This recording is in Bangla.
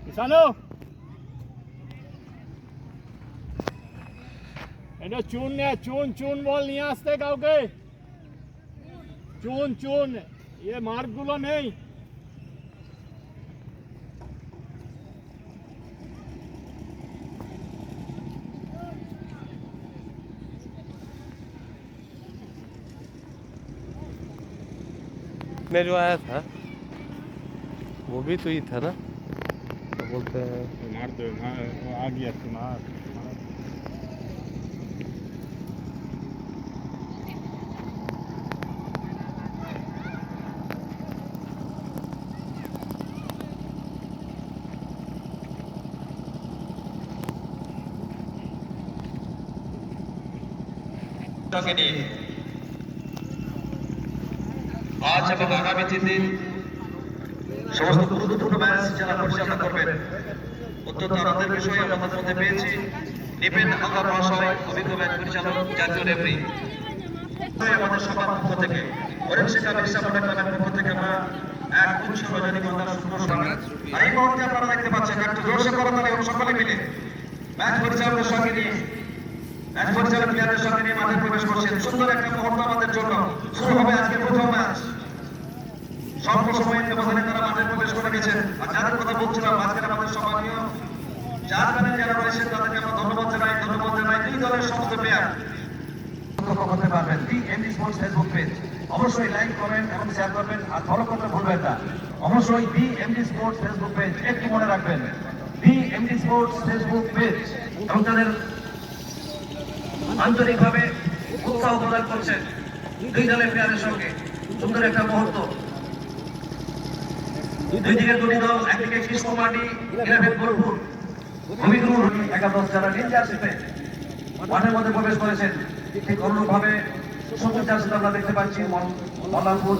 Isano! এটা চুন নে চুন বল নিয়ে আসতে কাউকে চুন মার্কগুলো নেই मैं जो आया था वो भी तो ही था ना तो बोलते हैं मार दो आ गया मार আজ এবং আগামী 3 দিন সমস্ত গুরুত্বপূর্ণ ম্যাচ যারা পরিচালনা করবেন অত্যন্ত আনন্দের বিষয় আমাদের মধ্যে পেয়েছি নিপেন আঙ্গা মহাশয় অভিজ্ঞ ম্যাচ পরিচালক জাতীয় রেফারি আমাদের সবার পক্ষ থেকে অরিজিকা বিশ্বা ক্লাবের পক্ষ থেকে আমরা এক উচ্চ রজনীগন্ধার শুভ সম্মান আর এই মুহূর্তে আপনারা দেখতে পাচ্ছেন একটু জোরসে করতালি এবং সকলে মিলে ম্যাচ পরিচালকের সঙ্গে নিয়ে ম্যাচ পরিচালক প্লেয়ারের সঙ্গে নিয়ে মাঠে প্রবেশ করছেন সুন্দর একটা মুহূর্ত আমাদের জন্য শুরু হবে আজকে প্রথম ম্যাচ স্বল্প সময়ের ব্যবধানে তারা মাঠে প্রবেশ করে গেছেন আর যাদের কথা বলছিলাম আজকের আমাদের সম্মানীয় যারা রয়েছেন তাদেরকে আমরা ধন্যবাদ জানাই দুই দলের সমস্ত প্লেয়ার করতে পারবেন বিএমডি স্পোর্টস ফেসবুক পেজ অবশ্যই লাইক কমেন্ট এবং শেয়ার করবেন আর ফলো করতে ভুলবেন না অবশ্যই বিএমডি স্পোর্টস ফেসবুক পেজ একটু মনে রাখবেন বিএমডি স্পোর্টস ফেসবুক পেজ এবং তাদের আন্তরিকভাবে উৎসাহ প্রদান করছেন দুই দলের প্লেয়ারের সঙ্গে সুন্দর একটা মুহূর্ত দুই দিকে দুটি দল একদিকে কৃষ্ণ মাটি 11 বোলপুর অভিগুরু একাদশ যারা নীল জার্সিতে মাঠের মধ্যে প্রবেশ করেছেন ঠিক অনুরূপভাবে সবুজ জার্সিতে আমরা দেখতে পাচ্ছি মল্লারপুর